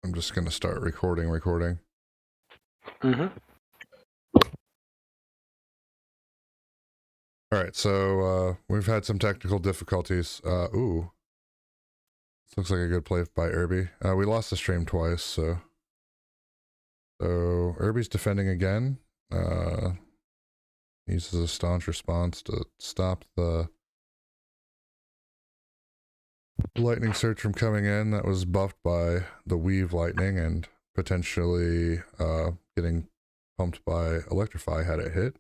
I'm just going to start recording. Mm-hmm. All right, so we've had some technical difficulties. Ooh, this looks like a good play by Irby. We lost the stream twice, so Irby's defending again. Uses a staunch response to stop the lightning surge from coming in. That was buffed by the weave lightning and potentially getting pumped by electrify had it hit.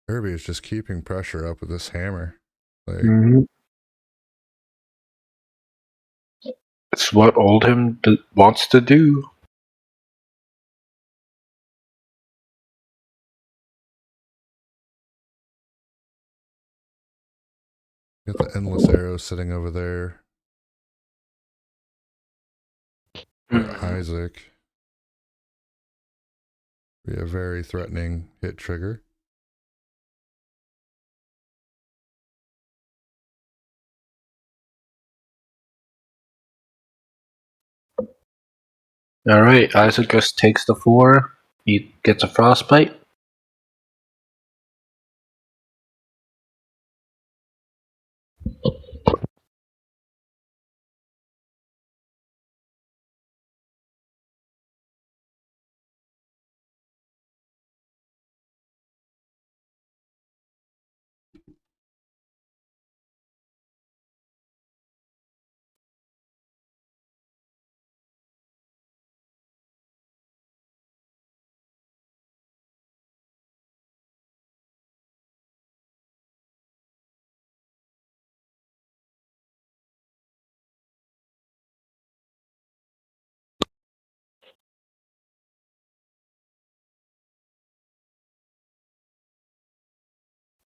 Irby is just keeping pressure up with this hammer. Like, It's what Oldham wants to do. got the endless arrows sitting over there. Isaac. Be a very threatening hit trigger. Alright, Isaac just takes the 4. He gets a frostbite.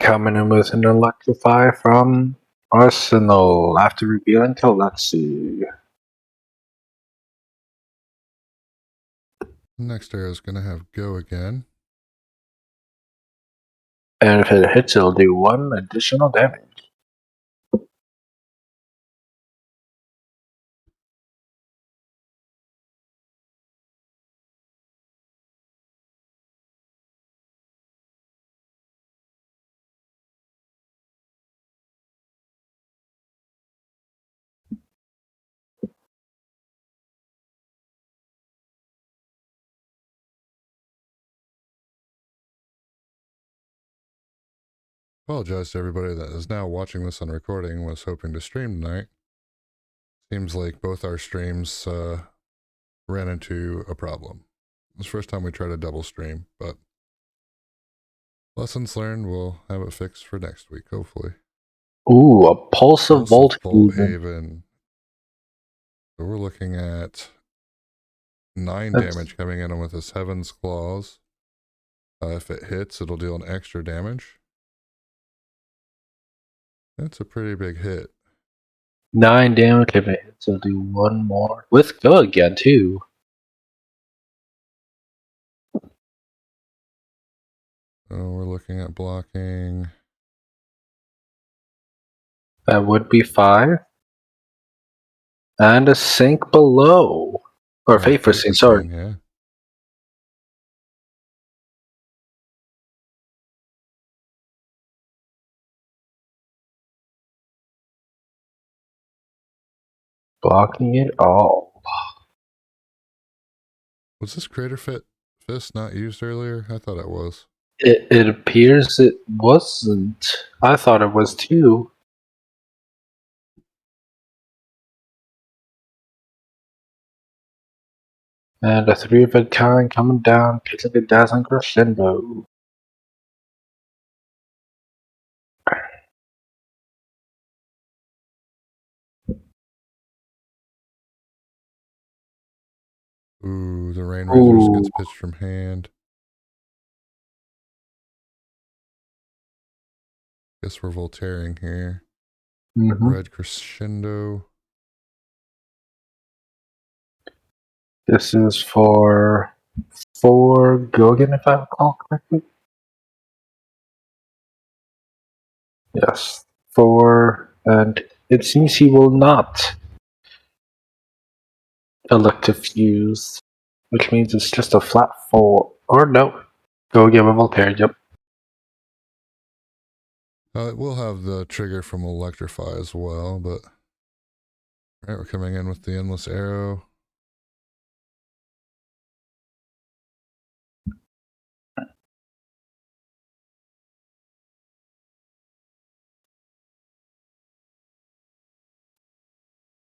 Coming in with an electrify from Arsenal after revealing to Lexi. Next arrow is going to have go again. And if it hits, it'll do 1 additional damage. Apologize to everybody that is now watching this on recording, was hoping to stream tonight. Seems like both our streams ran into a problem. It's the first time we tried a double stream, but lessons learned, we'll have it fixed for next week, hopefully. Ooh, a Pulse of Volt Haven. So we're looking at 9 damage coming in with his Heaven's Claws. If it hits, it'll deal an extra damage. That's a pretty big hit. 9 damage if it hits, it'll do 1 more. With go again, too. So we're looking at blocking. That would be 5. And a sink below. Or Fate for Sink, sorry. Yeah. Blocking it all. Was this Crater Fist not used earlier? I thought it was. It appears it wasn't. I thought it was too. And a 3 of a kind coming down, pitching a dazzling crescendo. Ooh, the Rain Razors gets pitched from hand. Guess we're Voltairing here. Red Crescendo. This is for for Gogan, if I recall correctly. Yes, 4, and it seems he will not elect to fuse, which means it's just a flat 4. Or no, Gogan with Voltaire, yep. It will have the trigger from Electrify as well, but... Alright, we're coming in with the Endless Arrow.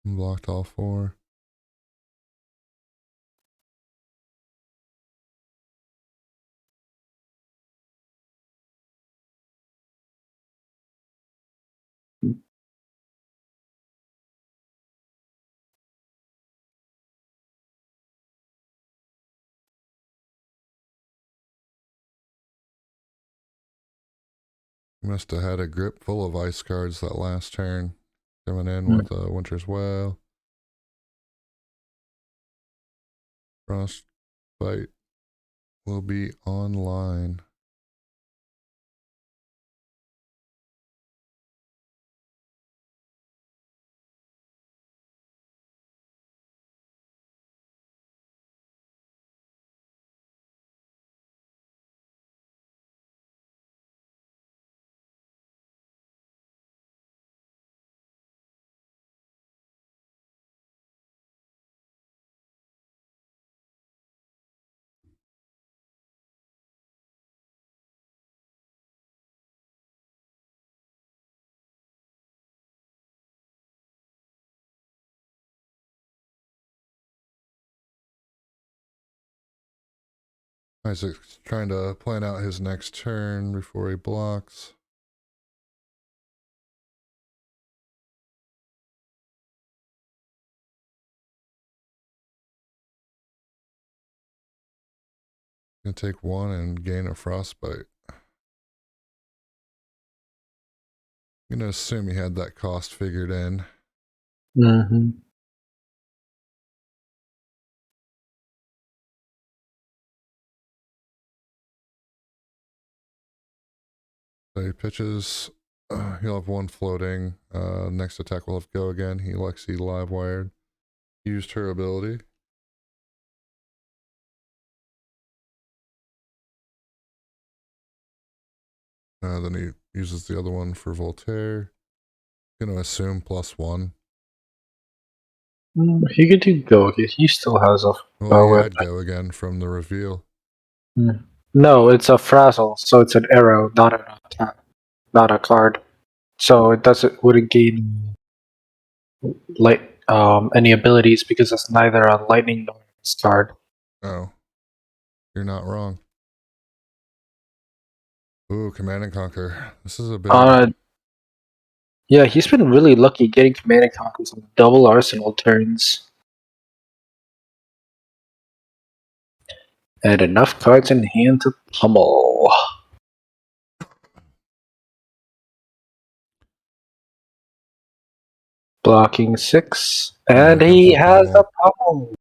Blocked all 4. Must have had a grip full of ice cards that last turn. Coming in with Winter's Well. Frostbite will be online. Isaac's trying to plan out his next turn before he blocks. Gonna take 1 and gain a Frostbite. I'm gonna assume he had that cost figured in. Mm-hmm. So he pitches. He'll have 1 floating. Next attack will have go again. He Lexi live wired. Used her ability. Then he uses the other one for Voltaire. Gonna assume +1. He could do go. He still has a Well, he had go again from the reveal. No, it's a frazzle, so it's an arrow, not an attack, not a card. So it wouldn't gain any abilities because it's neither a lightning nor a card. Oh, you're not wrong. Ooh, Command and Conquer. This is a big. Yeah, he's been really lucky getting Command and Conquers on double arsenal turns. And enough cards in hand to pummel. Blocking 6. And he has a pummel.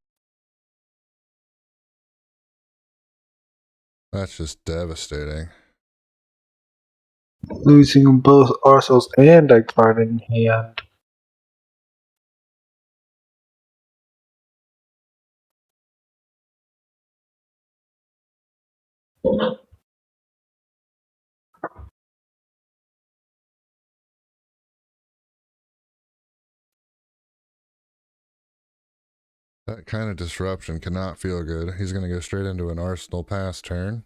That's just devastating. Losing both arsenals and a card in hand. That kind of disruption cannot feel good. He's going to go straight into an Arsenal pass turn.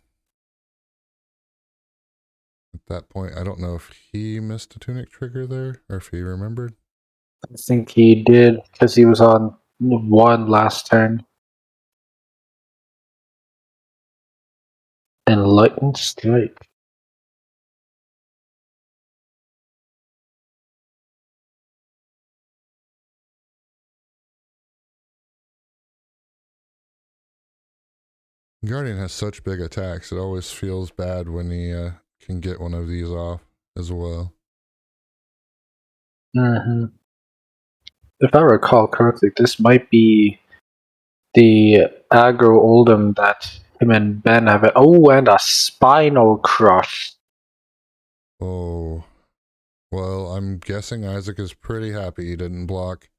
At that point, I don't know if he missed a Tunic trigger there, or if he remembered. I think he did, because he was on 1 last turn. Enlightened Strike. Guardian has such big attacks, it always feels bad when he can get one of these off as well. If I recall correctly, this might be the aggro Oldham that Him and Ben have it. Oh, and a spinal crush. Oh. Well, I'm guessing Isaac is pretty happy he didn't block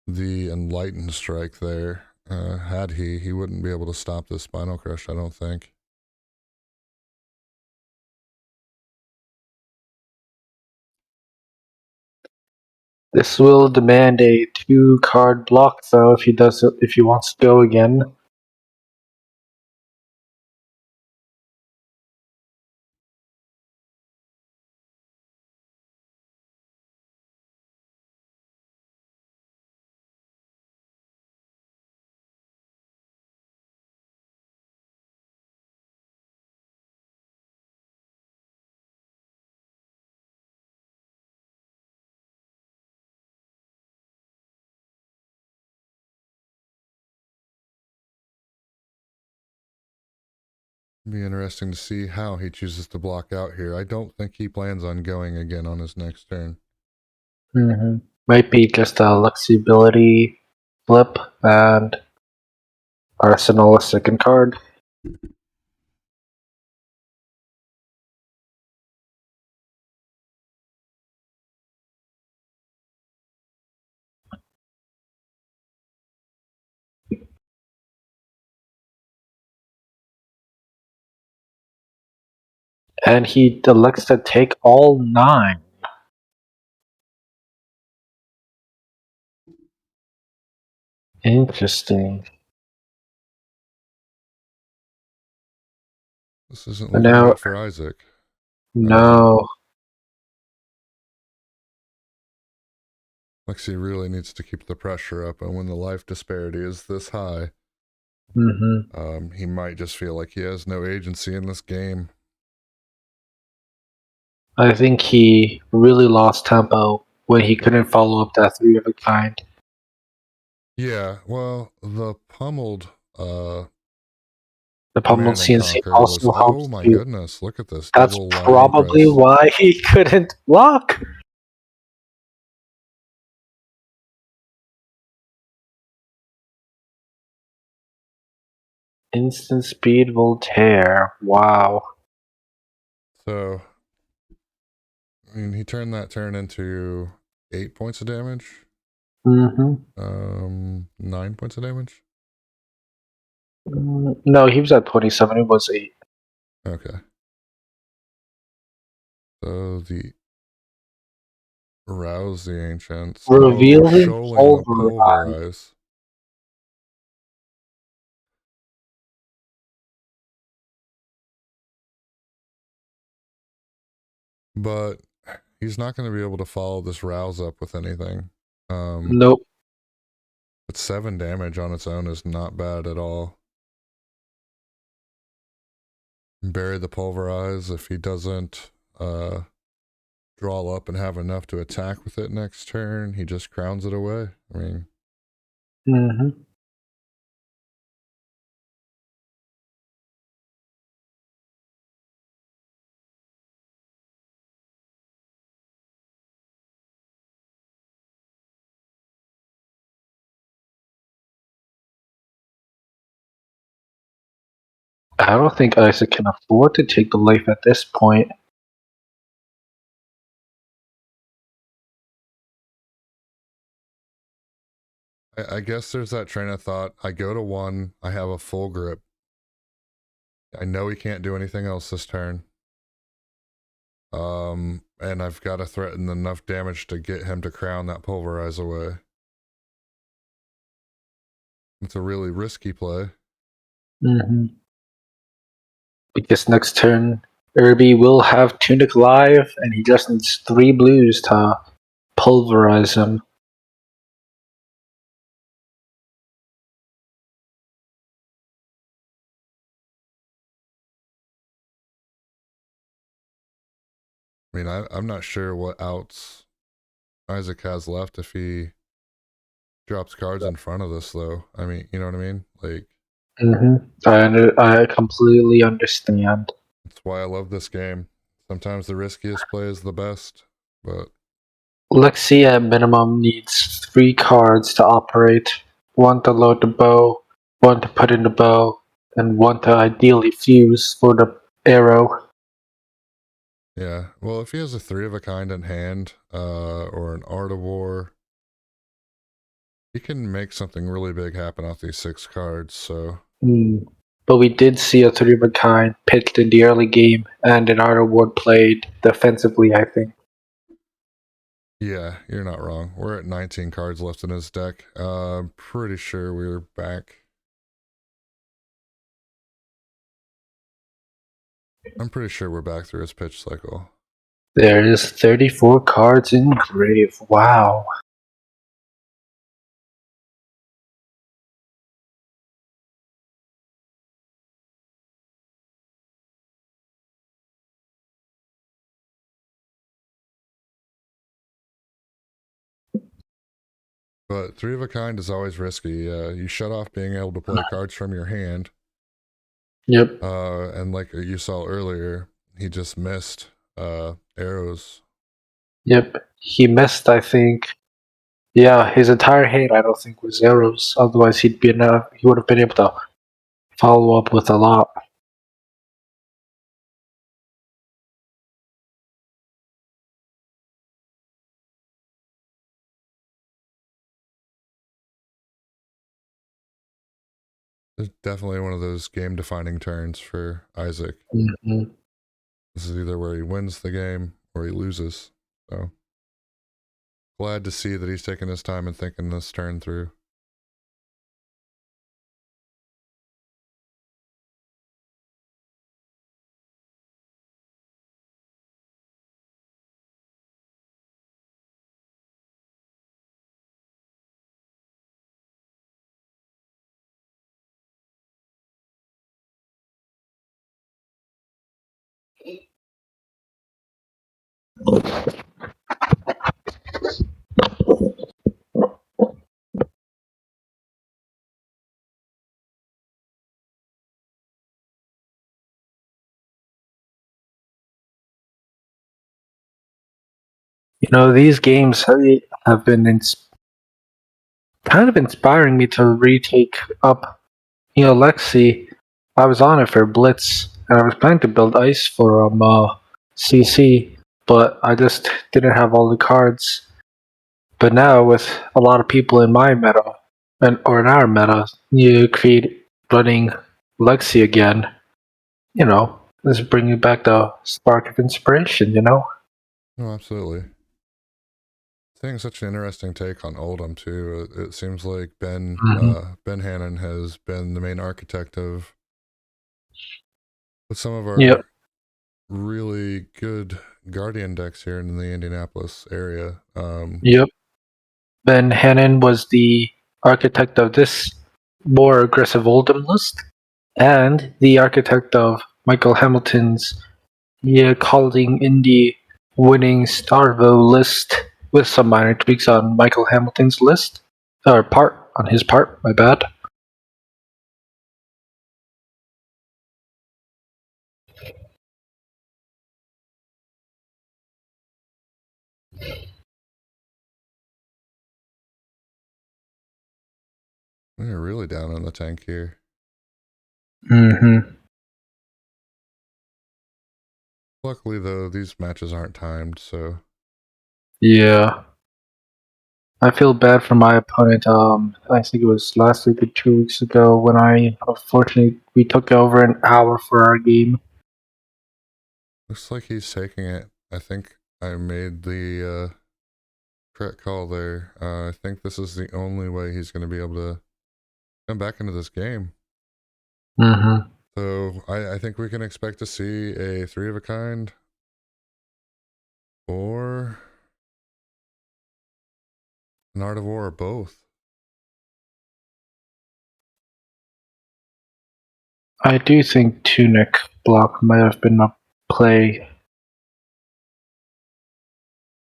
the enlightened strike there. Had he wouldn't be able to stop this spinal crush, I don't think. This will demand a 2-card block, though, if he wants to go again. Be interesting to see how he chooses to block out here. I don't think he plans on going again on his next turn. Might be just a Lexibility flip and Arsenal a second card. And he elects to take all 9. Interesting. This isn't looking Now, good for Isaac. no. Lexi really needs to keep the pressure up, and when the life disparity is this high, he might just feel like he has no agency in this game. I think he really lost tempo when he couldn't follow up that 3 of a kind. Yeah, well, the pummeled The pummeled Command and CNC Conquer also was, helps oh my too. goodness, look at this. That's double lightning probably press. why he couldn't block. Instant speed Voltaire. Wow. So, I mean, he turned that turn into 8 points of damage. 9 points of damage. No, he was at 27. It was 8. Okay. So the rouse the ancients. Revealing shoaling the Pulverize. pulverize. But he's not going to be able to follow this rouse up with anything. Nope. But 7 damage on its own is not bad at all. Bury the pulverize if he doesn't draw up and have enough to attack with it next turn. He just crowns it away. I mean, I don't think Isaac can afford to take the life at this point. I guess there's that train of thought. I go to 1, I have a full grip. I know he can't do anything else this turn. And I've got to threaten enough damage to get him to crown that pulverize away. It's a really risky play. Because next turn, Irby will have Tunic live, and he just needs 3 blues to pulverize him. I mean, I'm not sure what outs Isaac has left if he drops cards in front of this, though. I mean, you know what I mean? Like, I completely understand. that's why I love this game. Sometimes the riskiest play is the best, but Lexi at minimum needs 3 cards to operate. 1 to load the bow, 1 to put in the bow, and want to ideally fuse for the arrow. Yeah, well, if he has a 3 of a kind in hand, or an Art of War, he can make something really big happen off these 6 cards, so... But we did see a 3 of a kind pitched in the early game, and an Art of War played defensively, I think. Yeah, you're not wrong. We're at 19 cards left in his deck. I'm pretty sure we're back. I'm pretty sure we're back through his pitch cycle. There is 34 cards in grave. Wow. But 3 of a kind is always risky. You shut off being able to play cards from your hand. Yep. And like you saw earlier, he just missed arrows. Yep. He missed, I think. Yeah, his entire hand, I don't think, was arrows. Otherwise, he would have been able to follow up with a lot. It's definitely one of those game-defining turns for Isaac. Mm-hmm. This is either where he wins the game or he loses. So glad to see that he's taking his time and thinking this turn through. You know, these games have been kind of inspiring me to retake up. You know, Lexi, I was on it for Blitz, and I was planning to build Ice for CC, but I just didn't have all the cards. But now, with a lot of people in my meta, or in our meta, you create running Lexi again. You know, this is bringing back the spark of inspiration, you know? Oh, absolutely. Seeing such an interesting take on Oldham too. It seems like Ben Hannon has been the main architect of with some of our really good Guardian decks here in the Indianapolis area. Yep. Ben Hannon was the architect of this more aggressive Oldham list, and the architect of Michael Hamilton's calling Indy winning Starvo list with some minor tweaks on Michael Hamilton's list. Or on his part, my bad. We're really down in the tank here. Mm-hmm. Luckily, though, these matches aren't timed, so... Yeah. I feel bad for my opponent. I think it was last week or 2 weeks ago when unfortunately, we took over an hour for our game. Looks like he's taking it. I think I made the correct call there. I think this is the only way he's going to be able to come back into this game. Mm-hmm. So I think we can expect to see a 3 of a kind or an Art of War or both. I do think Tunic block might have been a play.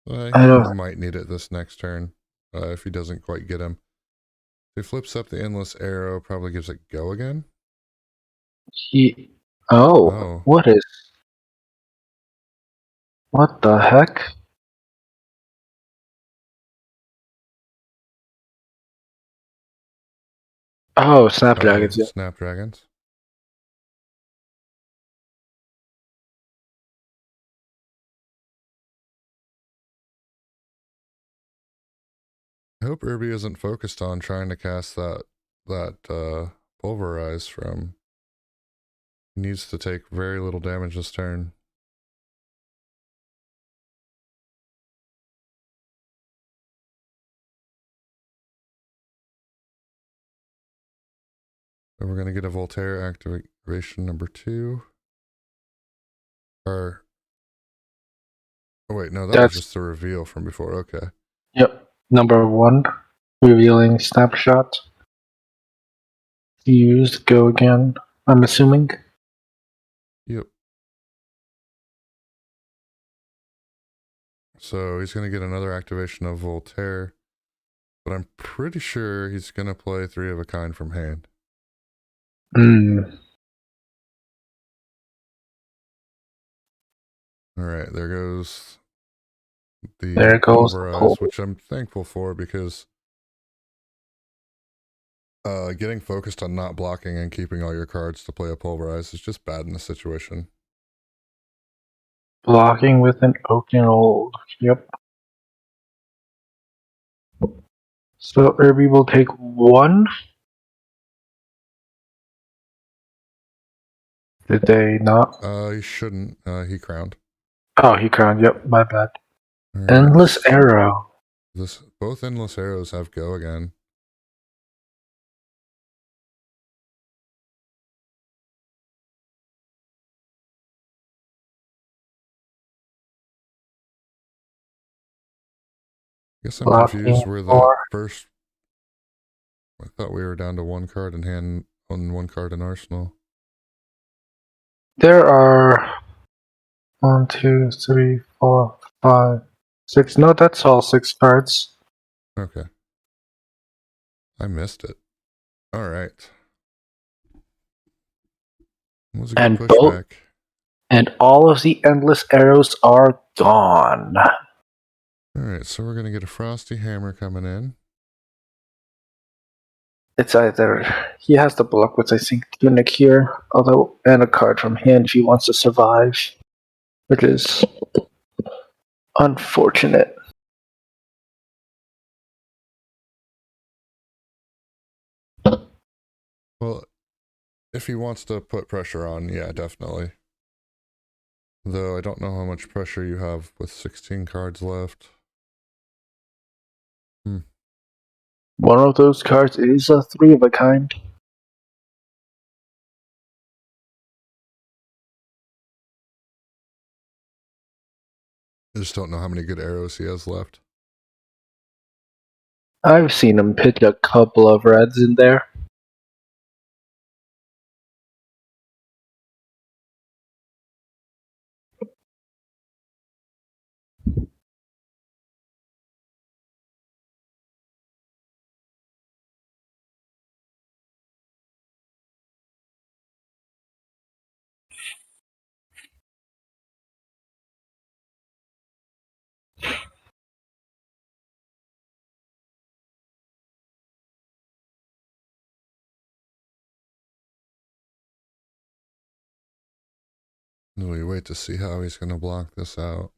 He might need it this next turn if he doesn't quite get him. If he flips up the Endless Arrow, probably gives it go again. What the heck? Oh, Snapdragons. Yeah. Snapdragons. I hope Irby isn't focused on trying to cast that pulverize from. He needs to take very little damage this turn. And we're gonna get a Voltaire activation number 2. Or oh wait, no, that was That's just the reveal from before. Okay. yep. Number 1, revealing snapshot. Used. Go again. I'm assuming. Yep. So he's gonna get another activation of Voltaire, but I'm pretty sure he's gonna play 3 of a kind from hand. All right, there goes the pulverize, which I'm thankful for because getting focused on not blocking and keeping all your cards to play a pulverize is just bad in this situation. Blocking with an oak and old. Yep. So Irby will take 1. Did they not? He shouldn't. He crowned. Oh, he crowned. Yep, my bad. Right, Endless arrow. Both endless arrows have go again. I guess I'm confused where that first. I thought we were down to 1 card in hand on 1 card in arsenal. There are 1, 2, 3, 4, 5, 6. No, that's all 6 cards. Okay. I missed it. All right. That was a good pushback. And all of the endless arrows are gone. All right, so we're gonna get a Frosty Hammer coming in. It's either he has to block with I think Tunic here, although and a card from hand if he wants to survive, which is unfortunate. Well, if he wants to put pressure on, yeah, definitely. Though I don't know how much pressure you have with 16 cards left. One of those cards is a 3 of a kind. I just don't know how many good arrows he has left. I've seen him pitch a couple of reds in there. We wait to see how he's gonna block this out.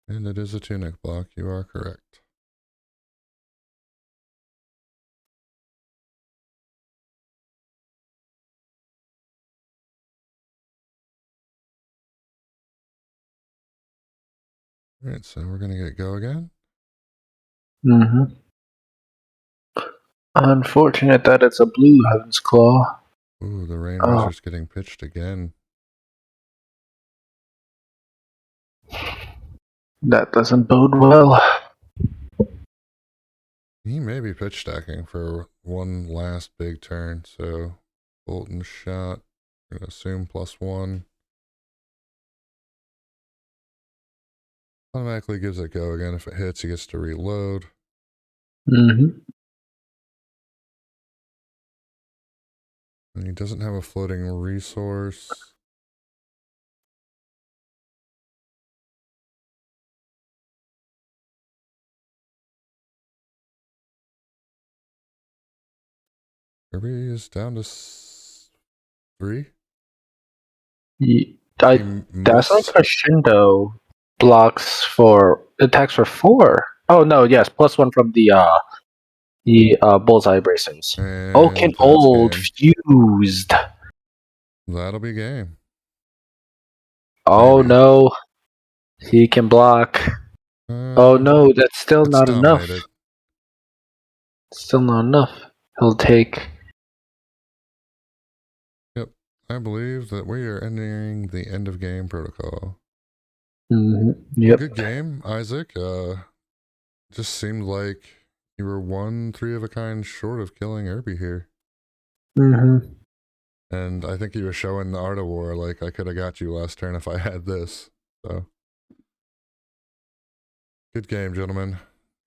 And it is a Tunic block, you are correct. Alright, so we're gonna get go again. Unfortunate that it's a blue Heaven's Claw. Ooh, the Rain Wizard's getting pitched again. That doesn't bode well. He may be pitch stacking for one last big turn, so Bolton shot. I'm gonna assume +1. Automatically gives it go again. If it hits, he gets to reload. And he doesn't have a floating resource. Irby is down to 3. I He that's like missed. crescendo blocks for attacks for 4. Oh no, yes, +1 from the bullseye bracings. Oh, can And that's hold game. fused. That'll be game. Oh Maybe. no, he can block. Oh no, that's still It's not enough. dominated. Still not enough. He'll take. Yep. I believe that we are entering the end of game protocol. Well, Yep. good game, Isaac. Just seemed like you were 1 3 of a kind short of killing Irby here. And I think you were showing the art of war, like I could have got you last turn if I had this. So, good game, gentlemen.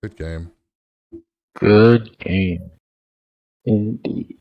Good game. Good game. Indeed.